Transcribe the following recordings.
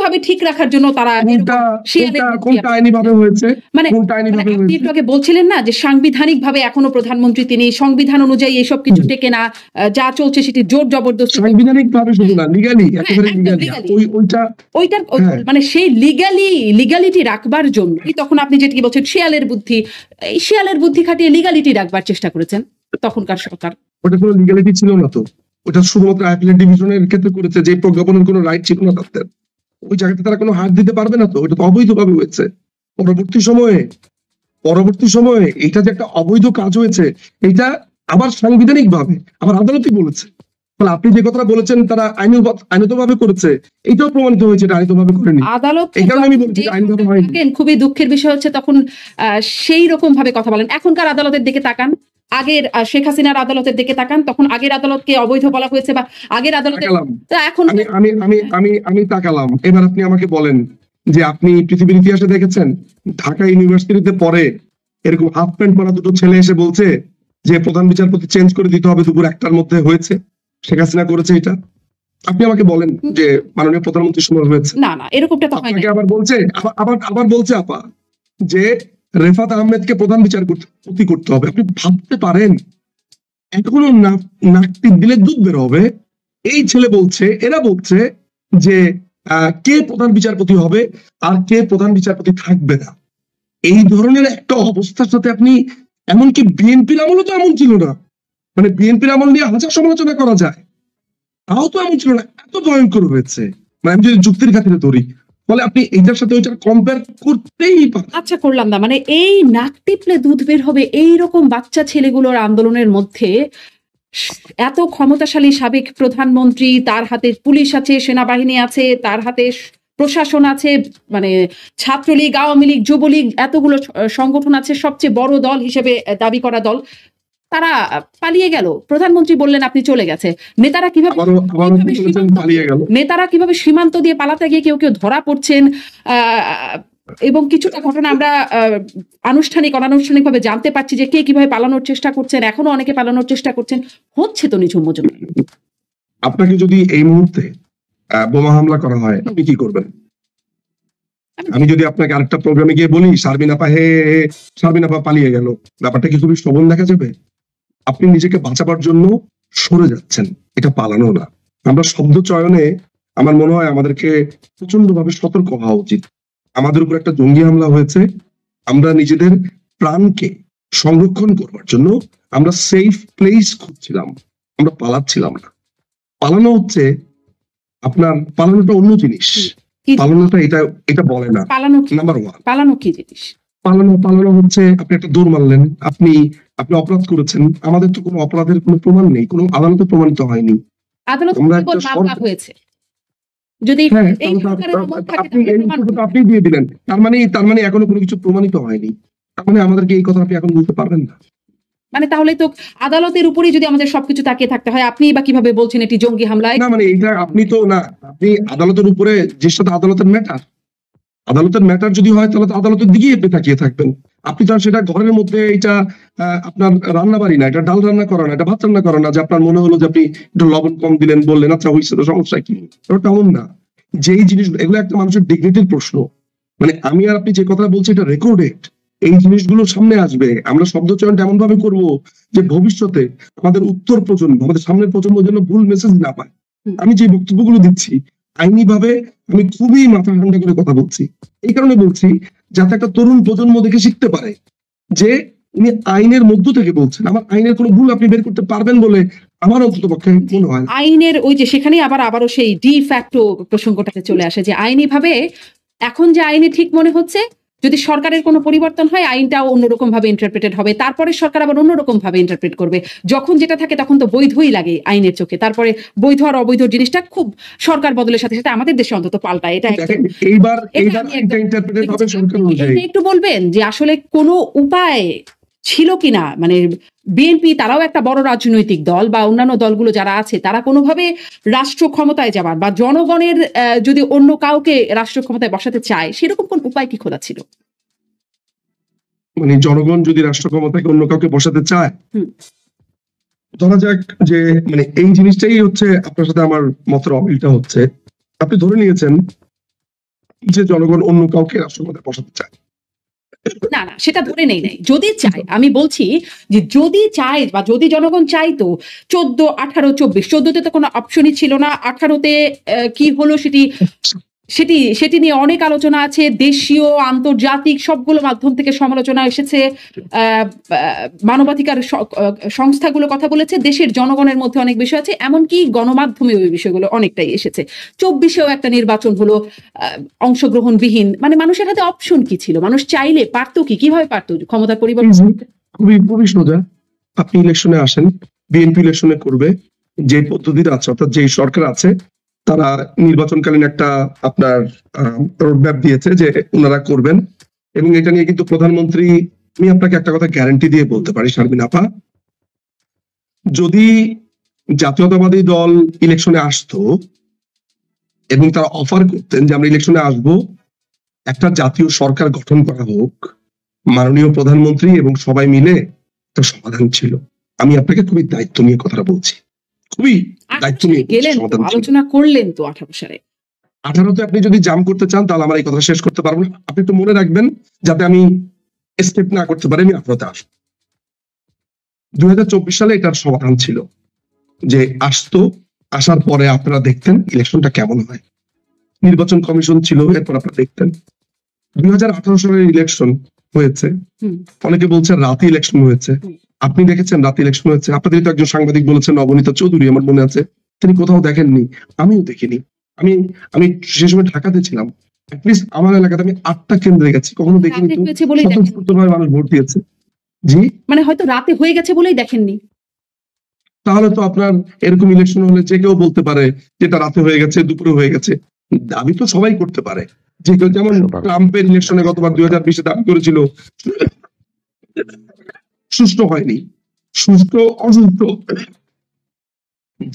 ভাবে ঠিক রাখার জন্য তারা মানে আপনি একটু আগে বলছিলেন না যে সাংবিধানিক ভাবে এখনো প্রধানমন্ত্রী তিনি, সংবিধান অনুযায়ী এইসব কিছু টেকে না, যা চলছে সেটি জোর জবরদস্তি সাংবিধানিক ভাবে শুধু না, লিগ্যালি ওইটার মানে সেই লিগ্যালিটি রাখবার জন্য তখন আপনি যেটি বলছেন শিয়ালের বুদ্ধি খাটিয়ে লিগ্যালিটি রাখবার চেষ্টা করেছেন তখনকার সরকার। ওটা কোনো লিগ্যালিটি ছিল না, তো ওটা শুধুমাত্র অ্যাপিলেট ডিভিশনের ক্ষেত্রে করেছে, যে প্রজ্ঞাপনের কোনো রাইট ছিল না তাদের, ওই জায়গাতে তারা কোনো হাত দিতে পারবে না, তো এটা তো অবৈধভাবে হয়েছে। পরবর্তী সময়ে এটা যে একটা অবৈধ কাজ হয়েছে, এটা আবার সাংবিধানিক ভাবে আবার আদালতই বলেছে। তাহলে আপনি যে কথাটা বলেছেন তারা আইনগতভাবে করেছে, এটাও প্রমাণিত হয়েছে এটা আইনগতভাবে করেনি। আদালত এই কারণে আমি বলছি আইনগত হয়নি। খুবই দুঃখের বিষয় হচ্ছে তখন সেই রকম ভাবে কথা বলেন। এখনকার আদালতের দিকে তাকান, আগের শেখ হাসিনার আদালতের দিকে তাকান, তখন আগের আদালতকে অবৈধ বলা হয়েছে বা আগের আদালতে এখন আমি তাকালাম। এবার আপনি আমাকে বলেন যে আপনি পৃথিবীর ইতিহাসে দেখেছেন ঢাকা ইউনিভার্সিটিতে পরে এরকম হাফ প্যান্ট পরা দুটো ছেলে এসে বলছে যে প্রধান বিচারপতি চেঞ্জ করে দিতে হবে দুপুর 1টার মধ্যে? হয়েছে? শেখ হাসিনা করেছে এটা? আপনি আমাকে বলেন যে মাননীয় প্রধানমন্ত্রীর সময় হয়েছে? না, এরকমটা তো হয় না। আবার বলছে আপা যে রেফাত আহমেদকে প্রধান বিচারপতি করতে হবে। আপনি ভাবতে পারেন এখনো নাক টিপ দিলে দুধ বের হবে? এই ছেলে বলছে, এরা বলছে যে কে প্রধান বিচারপতি হবে আর কে প্রধান বিচারপতি থাকবে না। এই ধরনের একটা অবস্থার সাথে আপনি, এমনকি বিএনপির আমলও তো এমন ছিল না, মানে বিএনপির আমল নিয়ে হাজার সমালোচনা করা যায়, তাও তো এমন ছিল না, এত ভয়ঙ্কর হয়েছে। মানে আমি যদি যুক্তির খাতিরে ধরি, ফলে আপনি এইটার সাথে ওইটার কম্পেয়ার করতেই পারেন। আচ্ছা, করলাম না, মানে এই নাক টিপলে দুধ বের হবে এইরকম বাচ্চা ছেলেগুলোর আন্দোলনের মধ্যে এত ক্ষমতাশালী সাবেক প্রধানমন্ত্রী, তার হাতে পুলিশ আছে, সেনাবাহিনী আছে, তার হাতে প্রশাসন আছে, মানে ছাত্রলীগ, আওয়ামী লীগ, যুবলীগ, এতগুলো সংগঠন আছে, সবচেয়ে বড় দল হিসেবে দাবি করা দল, তারা পালিয়ে গেল। প্রধানমন্ত্রী বললেন আপনি চলে গেছে। নেতারা কিভাবে সীমান্ত দিয়ে পালাতে গিয়ে কেউ ধরা পড়ছেন, এবং কিছুটা ঘটনা আমরা আনুষ্ঠানিক অনানুষ্ঠানিক ভাবে জানতে পারছি যে কে কিভাবে পালানোর চেষ্টা করছেন, এখনো অনেকে পালানোর চেষ্টা করছেন, হচ্ছে তো নিঝুম মজুমদার। আপনাকে যদি এই মুহূর্তে বোমা হামলা করা হয় আপনি কি করবেন? আমি যদি আপনাকে আরেকটা প্রোগ্রামে গিয়ে বলি শারমিন আপা পালিয়ে গেল, ব্যাপারটা কি খুবই শোভন দেখা যাবে? আপনি নিজেকে বাঁচাবার জন্য সরে যাচ্ছেন, এটা পালানো না। আমরা শব্দ চয়নে আমার মনে হয় আমাদেরকে প্রচন্ড ভাবে সতর্ক হওয়া উচিত। আমাদের উপর একটা জঙ্গি হামলা হয়েছে, আমরা নিজেদের প্রাণকে সংরক্ষণ করবার জন্য আমরা সেফ প্লেস খুঁজছিলাম, আমরা পালাচ্ছিলাম না। পালানো হচ্ছে পালানোটা অন্য জিনিস, পালানোটা এটা বলে না। নাম্বার ওয়ান, পালানো কি জিনিস? পালানো হচ্ছে আপনি একটা দৌড় মারলেন, আপনি অপরাধ করেছেন, আমাদের তো কোনো অপরাধের কোনো প্রমাণ নেই, কোনো আদালতে প্রমাণিত হয়নি। আপনি দিয়ে দিলেন, তার মানে এখনো কোনো কিছু প্রমাণিত হয়নি, তার মানে আমাদেরকে এই কথা আপনি এখন বলতে পারবেন না। মানে তাহলে তো আদালতের উপরেই যদি আমাদের সবকিছু তাকিয়ে থাকতে হয়, আপনি বা কিভাবে বলছেন এটি জঙ্গি হামলায়? না, মানে এটা আপনি আদালতের উপরে, যে সাথে আদালতের ম্যাটার যদি হয় তাহলে তো আদালতের দিকেই আপনি তাকিয়ে থাকবেন। আপনি তো সেটা ঘরের মধ্যে, এটা আপনার রান্না বাড়ি না, এটা ডাল রান্না করা না, এটা ভাত রান্না করা না যে আপনার মনে হলো যে আপনি একটু লবণ কম দিলেন, বললেন আচ্ছা হয়েছে, তো সমস্যা কি? ওটা এমন না। যেই জিনিসগুলো, এগুলো একটা মানুষের ডিগনিটির প্রশ্ন। মানে আমি আর আপনি যে কথা বলছি এটা রেকর্ডেড, এই জিনিসগুলো সামনে আসবে। আমরা শব্দ চয়নটা এমন ভাবে করবো যে ভবিষ্যতে আমাদের উত্তর প্রজন্ম, আমাদের সামনের প্রজন্ম যেন ভুল মেসেজ না পায়। আমি যে বক্তব্যগুলো দিচ্ছি আইনি ভাবে আমি খুবই মাথা ঠান্ডা করে কথা বলছি, এই কারণে বলছি যাতে একটা তরুণ প্রজন্ম দেখে শিখতে পারে যে উনি আইনের মধ্য থেকে বলছেন। আমার আইনের কোনো ভুল আপনি বের করতে পারবেন বলে আমার অন্তত পক্ষে মনে হয়। আইনের ওই যে সেখানেই আবারও সেই ডি ফ্যাক্টো প্রসঙ্গটাতে চলে আসে যে আইনি ভাবে এখন যে আইনে ঠিক মনে হচ্ছে, যদি সরকারের কোনো পরিবর্তন হয় আইনটাও অন্যরকম ভাবে ইন্টারপ্রেটেড হবে, তারপরে সরকার আবার অন্যরকম ভাবে ইন্টারপ্রেট করবে। যখন যেটা থাকে তখন তো বৈধই লাগে আইনের চোখে, তারপরে বৈধ আর অবৈধ জিনিসটা খুব সরকার বদলের সাথে সাথে আমাদের দেশে অন্তত পাল্টায়। এটা একটু বলবেন যে আসলে কোনো উপায় ছিল কিনা, মানে বিএনপি তারাও একটা বড় রাজনৈতিক দল বা অন্যান্য দলগুলো যারা আছে তারা কোনোভাবে রাষ্ট্র ক্ষমতায় যাবার বা জনগণের যদি অন্য কাউকে রাষ্ট্র ক্ষমতায় বসাতে চায় সেরকম কোন উপায় কি খোলা ছিল? মানে জনগণ যদি রাষ্ট্র ক্ষমতায় অন্য কাউকে বসাতে চায়, ধরা যাক যে মানে এই জিনিসটাই হচ্ছে আপনার সাথে আমার মতের অমিলটা হচ্ছে। আপনি ধরে নিয়েছেন যে জনগণ অন্য কাউকে রাষ্ট্রপতি বসাতে চায়। না না, সেটা ধরে নেই নাই, যদি চায়, আমি বলছি যে যদি চায় বা যদি জনগণ চাইতো 14, 18, 24, 14তে তো কোনো অপশনই ছিল না, 18তে কি হলো সেটি নিয়ে অনেক আলোচনা আছে, দেশীয় আন্তর্জাতিক সবগুলো মাধ্যম থেকে সমালোচনা এসেছে, মানবাধিকার সংস্থাগুলো কথা বলেছে, দেশের জনগণের মধ্যে অনেক বিষয় আছে, এমনকি গণমাধ্যমে ওই বিষয়গুলো অনেকটাই এসেছে। 24এও একটা নির্বাচন হলো অংশগ্রহণবিহীন, মানে মানুষের হাতে অপশন কি ছিল, মানুষ চাইলে পারতো, কিভাবে পারতো ক্ষমতার পরিবর্তন? খুবই সোজা, আপনি ইলেকশনে আসেন, বিএনপি ইলেকশনে করবে, যে পদ্ধতিটা আছে অর্থাৎ যে সরকার আছে তারা নির্বাচনকালীন একটা আপনার রোডম্যাপ দিয়েছে যে ওনারা করবেন, এবং এটা নিয়ে কিন্তু প্রধানমন্ত্রী, আমি আপনাকে একটা কথা গ্যারান্টি দিয়ে বলতে পারি শারমিন আপা, যদি জাতীয়তাবাদী দল ইলেকশনে আসতো এবং তারা অফার করতেন যে আমরা ইলেকশনে আসবো, একটা জাতীয় সরকার গঠন করা হোক, মাননীয় প্রধানমন্ত্রী এবং সবাই মিলে একটা সমাধান ছিল। আমি আপনাকে খুবই দায়িত্ব নিয়ে কথাটা বলছি, খুবই দায়িত্ব নিয়ে গেলেন, আলোচনা করলেন তো 18 সালে। 18তে আপনি যদি জাম করতে চান তাহলে আমার এই কথা শেষ করতে পারবো না, আপনি একটু মনে রাখবেন যাতে আমি এসকেপ না করতে পারি, আমি 18তে আসবো। 2024 সালে এটার সমাধান ছিল যে আসতো, আসার পরে আপনারা দেখতেন ইলেকশনটা কেমন হয়, নির্বাচন কমিশন ছিল, এরপর আপনারা দেখতেন। 2018 সালের ইলেকশন হয়েছে, অনেকে বলছে রাতে ইলেকশন হয়েছে, আপনি দেখেছেন রাতে ইলেকশন হয়েছে? আপনাদের তো একজন সাংবাদিক বলেছেন নবনীতা চৌধুরী, আমার মনে আছে, তিনি কোথাও দেখেননি, আমিও দেখিনি। আমি সে সময় ঢাকাতে ছিলাম, অ্যাটলিস্ট আমার এলাকাতে আমি 8টা কেন্দ্রে গেছি, কখনো দেখিনি তো স্বতঃস্ফূর্তভাবে মানুষ ভোট দিয়েছে। জি, মানে হয়তো রাতে হয়ে গেছে বলেই দেখেননি। তাহলে তো আপনার এরকম ইলেকশন হলে যে কেউ বলতে পারে যেটা রাতে হয়ে গেছে, দুপুরে হয়ে গেছে, দাবি তো সবাই করতে পারে। যে কেউ, যেমন ট্রাম্পের ইলেকশনে গতবার 2020-এ দাবি করেছিল সুষ্ঠু হয়নি, সুষ্ঠু অসুষ্ঠু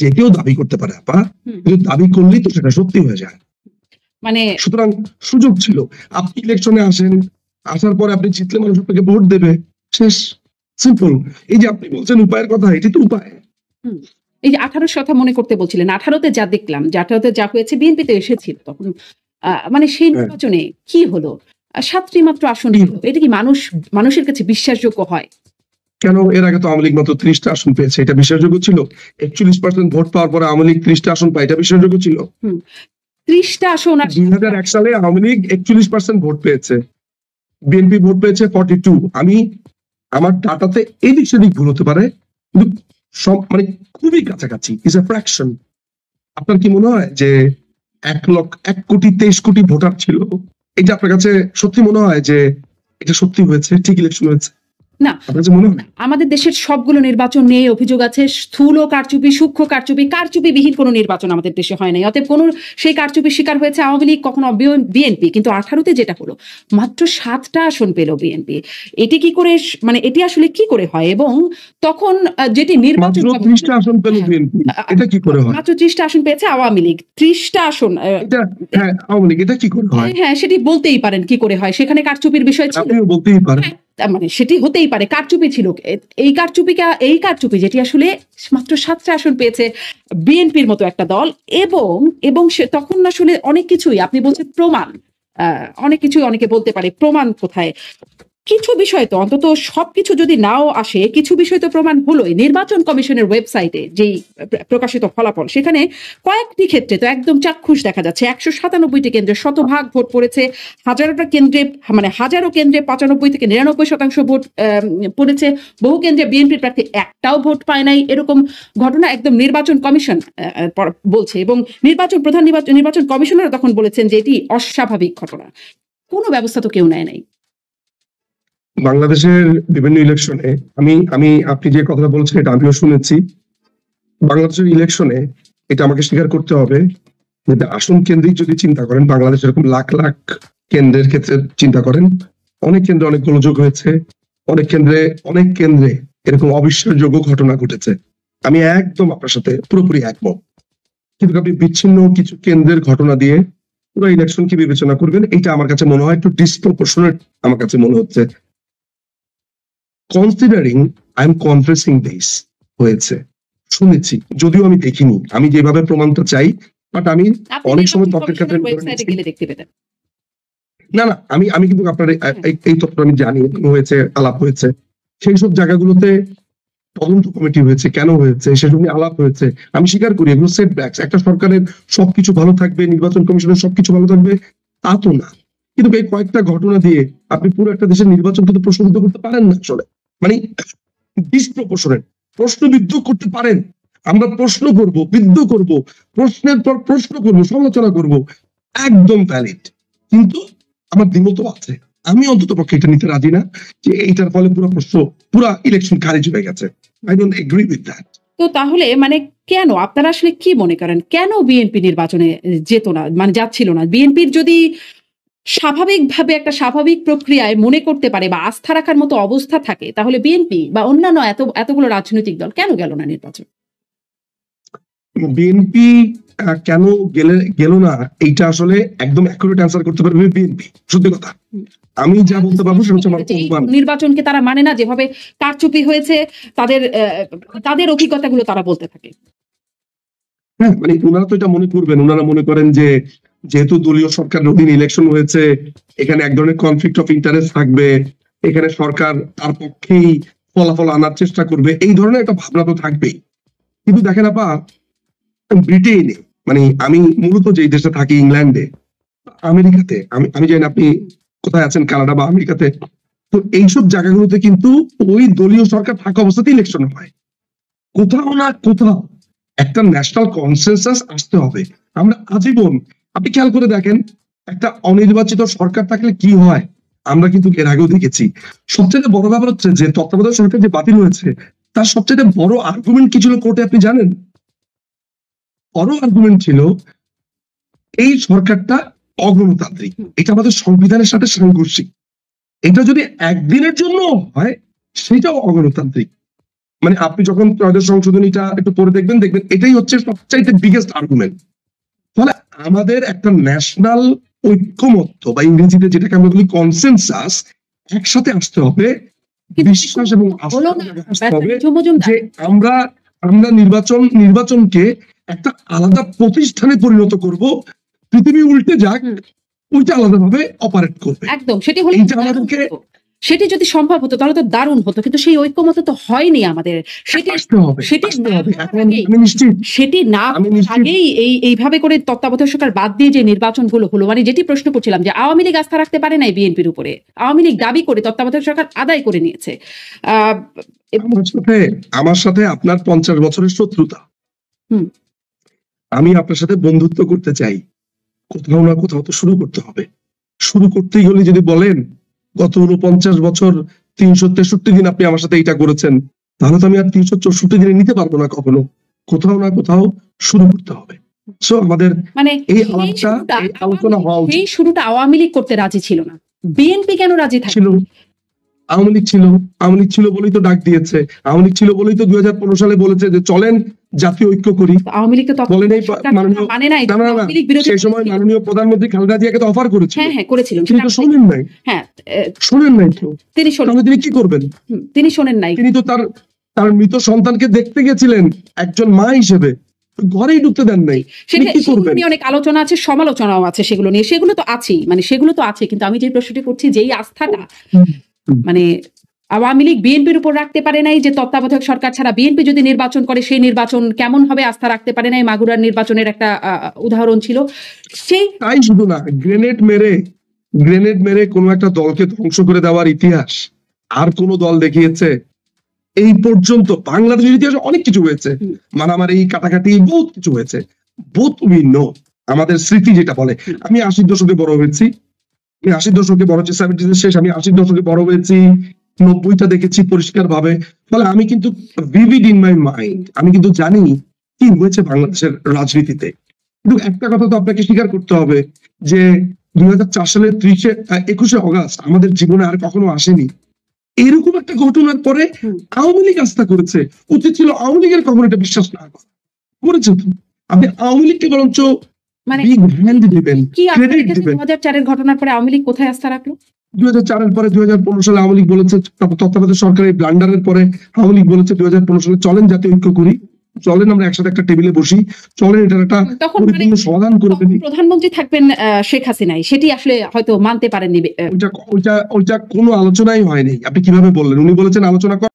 যে কেউ দাবি করতে পারে আপা, কিন্তু দাবি করলেই তো সেটা সত্যি হয়ে যায়। মানে সুতরাং সুযোগ ছিল, আপনি ইলেকশনে আসেন, আসার পরে আপনি জিতলে মানুষ আপনাকে ভোট দেবে, শেষ, সিম্পল। এই যে আপনি বলছেন উপায়ের কথা, এটি তো উপায়। এই যে 18 কথা মনে করতে বলছিলেন, 18তে যা দেখলাম, 18তে যা হয়েছে, বিএনপি তো এসেছিল তখন, মানে সেই নির্বাচনে কি হলো, 7টি মাত্র আসন হলো, এটা কি মানুষের কাছে বিশ্বাসযোগ্য হয়? কেন? এর আগে তো আওয়ামী লীগ মাত্র 30টা আসন পেয়েছে, এটা বিশ্বাসযোগ্য ছিল? 41% ভোট পাওয়ার পরে আওয়ামী লীগ 30টা আসন পায়, এটা বিশ্বাসযোগ্য ছিল? 30টা আসন। 2001 সালে আওয়ামী লীগ 41% ভোট পেয়েছে, বিএনপি ভোট পেয়েছে 42। আমি আমার ডাটাতে এদিক সেদিক ভুল হতে পারে, কিন্তু সব মানে খুবই কাছাকাছি, ইজ এ ফ্র্যাকশন। আপনার কি মনে হয় যে 1,23,00,000 ভোটার ছিল, এটা আপনার কাছে সত্যি মনে হয় যে এটা সত্যি হয়েছে, ঠিক ইলেকশন হয়েছে? না, আমাদের দেশের সবগুলো নির্বাচন নিয়ে অভিযোগ আছে, স্থূল কারচুপি, সূক্ষ্ম কারচুপি, কারচুপিবিহীন কোনো নির্বাচন আমাদের দেশে হয় নাই, অতএব কোনো সেই কারচুপির শিকার হয়েছে আওয়ামী লীগ, কখনো বিএনপি। কিন্তু 18তে যেটা হলো, মাত্র 7টা আসন পেল বিএনপি, এটি কি করে, মানে এটি আসলে কি করে হয়? এবং তখন যেটি নির্বাচন, মাত্র 30টা আসন পেল বিএনপি, এটা কি করে হয়? মাত্র 30টা আসন পেয়েছে আওয়ামী লীগ, 30টা আসন, হ্যাঁ আওয়ামী লীগ, এটা কি করে হয়? হ্যাঁ, সেটি বলতেই পারেন কি করে হয়, সেখানে কারচুপির বিষয় ছিল, আপনিও বলতেই পারেন, মানে সেটি হতেই পারে, কারচুপি ছিল। এই কারচুপি যেটি আসলে মাত্র 7টা আসন পেয়েছে বিএনপির মতো একটা দল, এবং সে তখন আসলে অনেক কিছুই আপনি বলছেন প্রমাণ, অনেক কিছুই অনেকে বলতে পারে প্রমাণ কোথায়, কিছু বিষয় তো অন্তত, সবকিছু যদি নাও আসে, কিছু বিষয় তো প্রমাণ হলোই। নির্বাচন কমিশনের ওয়েবসাইটে যেই প্রকাশিত ফলাফল, সেখানে কয়েকটি ক্ষেত্রে তো একদম চাক্ষুষ দেখা যাচ্ছে, 197টি কেন্দ্রে শতভাগ ভোট পড়েছে, হাজারো কেন্দ্রে 95 থেকে 99% ভোট পড়েছে, বহু কেন্দ্রে বিএনপির প্রার্থী একটাও ভোট পায় নাই, এরকম ঘটনা একদম নির্বাচন কমিশন বলছে, এবং নির্বাচন কমিশনার তখন বলেছেন যে এটি অস্বাভাবিক ঘটনা, কোনো ব্যবস্থা তো কেউ নেয় নাই। বাংলাদেশের বিভিন্ন ইলেকশনে আপনি যে কথাটা বলছেন এটা আমিও শুনেছি। বাংলাদেশের ইলেকশনে এটা আমাকে স্বীকার করতে হবে যে আসন কেন্দ্রিক যদি চিন্তা করেন, বাংলাদেশ এরকম লাখ লাখ কেন্দ্রের ক্ষেত্রে চিন্তা করেন, অনেক কেন্দ্রে অনেক গোলযোগ হয়েছে, অনেক কেন্দ্রে এরকম অবিশ্বাসযোগ্য ঘটনা ঘটেছে। আমি একদম আপনার সাথে পুরোপুরি একমত, কিন্তু আপনি বিচ্ছিন্ন কিছু কেন্দ্রের ঘটনা দিয়ে পুরো ইলেকশন কি বিবেচনা করবেন, এটা আমার কাছে মনে হয় একটু ডিসপ্রপোর্শনেট, আমার কাছে মনে হচ্ছে। কনসিডারিং আই এম কনফেসিং দিস হয়েছে, শুনেছি, যদিও আমি দেখিনি, আমি যেভাবে প্রমাণটা চাই, বাট আমি অনেক সময় তর্কের ক্ষেত্রে দেখতে পেতেন। না না, আমি কিন্তু আপনার এই তথ্য আমি জানি, হয়েছে, আলাপ হয়েছে, সেই সব জায়গাগুলোতে তদন্ত কমিটি হয়েছে, কেন হয়েছে সেসব নিয়ে আলাপ হয়েছে। আমি স্বীকার করি এগুলো সেটব্যাকস। একটা সরকারের সবকিছু ভালো থাকবে, নির্বাচন কমিশনের সবকিছু ভালো থাকবে তা তো না। কিন্তু এই কয়েকটা ঘটনা দিয়ে আপনি পুরো একটা দেশের নির্বাচন কিন্তু প্রশ্নবিদ্ধ করতে পারেন না আসলে, মানে ডিসপ্রপোর্শনেট প্রশ্নবিদ্ধ করতে পারেন। আমরা প্রশ্ন করব, বিদ্ধ করব, প্রশ্নের পর প্রশ্ন করব, সমালোচনা করব, একদম ভ্যালিড। কিন্তু আমার দ্বিমত আছে, আমি অন্তত পক্ষে এটা নিতে রাজি না যে এইটার ফলে পুরা ইলেকশন খারিজ হয়ে গেছে। I don't agree with that. তো তাহলে মানে কেন আপনারা আসলে কি মনে করেন কেন বিএনপি নির্বাচনে যেত না, মানে যাচ্ছিল না? বিএনপির যদি স্বাভাবিকভাবে একটা স্বাভাবিক প্রক্রিয়ায় মনে করতে পারে বা আস্থা রাখার মতো অবস্থা থাকে, তাহলে বিএনপি বা অন্যান্য এতগুলো রাজনৈতিক দল কেন গেল না নির্বাচন? বিএনপি কেন গেল না এইটা আসলে একদম অ্যাকুরেট অ্যান্সার করতে পারবে বিএনপি। সত্যি কথা আমি যা বলতে পারবো সেটা হচ্ছে আমার অনুমান। নির্বাচনকে তারা মানে না, যেভাবে কারচুপি হয়েছে তাদের অভিজ্ঞতাগুলো তারা বলতে থাকে। হ্যাঁ, মানে ওনারা তো এটা মনে করবেন, ওনারা মনে করেন যে যেহেতু দলীয় সরকারের অধীনে ইলেকশন হয়েছে, এখানে এক ধরনের কনফ্লিক্ট অফ ইন্টারেস্ট থাকবে, এখানে সরকার তার পক্ষেই ফলাফল আনার চেষ্টা করবে, এই ধরনের একটা ভাবনা তো থাকবেই। কিন্তু দেখেন আপা, ব্রিটেনে, মানে আমি মূলত যে দেশে থাকি ইংল্যান্ডে, আমেরিকাতে, আমি জানি আপনি কোথায় আছেন, কানাডা বা আমেরিকাতে, তো এইসব জায়গাগুলোতে কিন্তু ওই দলীয় সরকার থাকা অবস্থাতে ইলেকশন হয়। কোথাও না কোথাও একটা ন্যাশনাল কনসেনসাস আসতে হবে। আমরা আজীবন, আপনি খেয়াল করে দেখেন, একটা অনির্বাচিত সরকার থাকলে কি হয় আমরা কিন্তু এর আগেও দেখেছি। সবচেয়ে বড় ব্যাপার হচ্ছে যে তত্ত্বাবধায়ক সরকার যে বাতিল হয়েছে, তার সবচেয়ে বড় আর্গুমেন্ট কি ছিল কোর্টে আপনি জানেন? বড় আর্গুমেন্ট ছিল এই সরকারটা অগণতান্ত্রিক, এটা আমাদের সংবিধানের সাথে সাংঘর্ষিক, এটা যদি একদিনের জন্য হয় সেটাও অগণতান্ত্রিক। মানে আপনি যখন ত্রয়োদশ সংশোধনীটা একটু পড়ে দেখবেন এটাই হচ্ছে সবচাইতে বিগেস্ট আর্গুমেন্ট। ফলে আমাদের একটা ন্যাশনাল ঐক্যমত্য বা ইংরেজিতে যেটাকে আমরা বলি কনসেনসাস, একসাথে আসতে হবে, বিশ্বাস এবং আস্থা আসতে হবে যে আমরা নির্বাচনকে একটা আলাদা প্রতিষ্ঠানে পরিণত করব, পৃথিবী উল্টে যাক ওইটা আলাদাভাবে অপারেট করবে। একদম, সেটি যদি সম্ভব হতো তাহলে তো দারুণ হতো, কিন্তু সেই ঐক্যমত তো হয়নি আমাদের। সেটি না আগেই এইভাবে করে তত্ত্বাবধায়ক সরকার বাদ দিয়ে যে নির্বাচনগুলো হলো, মানে যেটি প্রশ্ন করছিলাম যে আওয়ামী লীগ আস্থা রাখতে পারে নাই বিএনপির উপরে, আওয়ামী লীগ দাবি করে তত্ত্বাবধায়ক সরকার আদায় করে নিয়েছে। আমার সাথে আপনার 50 বছরের শত্রুতা, আমি আপনার সাথে বন্ধুত্ব করতে চাই, কোথাও না কোথাও তো শুরু করতে হবে। শুরু করতেই হলে যদি বলেন গত 49 বছর 363 দিন আপনি আমার সাথে এইটা করেছেন, তাহলে তো আমি আর 364 দিনে নিতে পারবো না কখনো। কোথাও না কোথাও শুরু করতে হবে। সো আমাদের মানে এই আলোচনা হওয়া উচিত। এই শুরুটা আওয়ামী লীগ করতে রাজি ছিল না, বিএনপি কেন রাজি ছিল? আওয়ামী লীগ ছিল বলেই তো ডাক দিয়েছে, আওয়ামী লীগ ছিল বলেই তো 2015 সালে বলেছে যে চলেন জাতীয় ঐক্য করি। আওয়ামী লীগ তো বলেন এই মাননীয় সেই সময় মাননীয় প্রধানমন্ত্রী খালেদা জিয়াকে তো অফার করেছিল। হ্যাঁ করেছিলেন, তিনি তো শোনেন নাই। হ্যাঁ শোনেন নাই তো, তিনি কি করবেন? তিনি শোনেন নাই। তিনি তো তার মৃত সন্তানকে দেখতে গেছিলেন একজন মা হিসেবে, ঘরেই ঢুকতে দেন নাই। সেগুলো নিয়ে অনেক আলোচনা আছে, সমালোচনাও আছে সেগুলো নিয়ে, সেগুলো তো আছেই, মানে সেগুলো তো আছে। কিন্তু আমি যে প্রশ্নটি করছি, যেই আস্থাটা মানে আওয়ামী লীগ বিএনপির উপর রাখতে পারে নাই, যে তত্ত্বাবধায়ক সরকার ছাড়া বিএনপি যদি নির্বাচন করে সেই নির্বাচন কেমন হবে আস্থা রাখতে পারে নাই, মাগুরার নির্বাচনের একটা উদাহরণ ছিল। তাই শুধু না, গ্রেনেড মেরে কোনো একটা দলকে ধ্বংস করে দেওয়ার ইতিহাস আর কোন দল দেখিয়েছে এই পর্যন্ত? বাংলাদেশের ইতিহাসে অনেক কিছু হয়েছে, মারামারি, কাটাকাটি, বহুত কিছু হয়েছে, বহুত ভিন্ন আমাদের স্মৃতি যেটা বলে। আমি 80 দশকে বড় হয়েছি, 70s শেষ, আমি 80 দশকে বড় হয়েছি, 90টা দেখেছি পরিষ্কার ভাবে। ফলে আমি কিন্তু ভিভিড ইন মাই মাইন্ড, আমি কিন্তু জানি কি হয়েছে বাংলাদেশের রাজনীতিতে। কিন্তু একটা কথা তো আপনাকে স্বীকার করতে হবে যে 2004 সালের 21শে অগাস্ট আমাদের জীবনে আর কখনো আসেনি। এরকম একটা ঘটনার পরে আওয়ামী লীগ আস্থা করেছে, উচিত ছিল আওয়ামী লীগের কখনো এটা বিশ্বাস না করেছে। তো আপনি আওয়ামী লীগকে বরঞ্চ দিবেন, ক্রেডিট দিবেন। 2004-এর ঘটনার পরে আওয়ামী লীগ কোথায় আস্থা রাখলো? 2004-এর পরে 2015 সালে আওয়ামী লীগ বলেছে, তত্ত্বাবধায়ক সরকারের ব্লান্ডারের পরে আওয়ামী লীগ বলেছে 2015 সালে চলেন জাতীয় ঐক্য করি। চলেন আমরা একসাথে একটা টেবিলে বসি, চলেন এটার একটা তখন মানে পরিপূর্ণ সমাধান করে তখন ফেলি। প্রধানমন্ত্রী থাকবেন শেখ হাসিনাই, সেটি আসলে হয়তো মানতে পারেননি। ওইটা কোনো আলোচনাই হয়নি। আপনি কিভাবে বললেন? উনি বলেছেন আলোচনা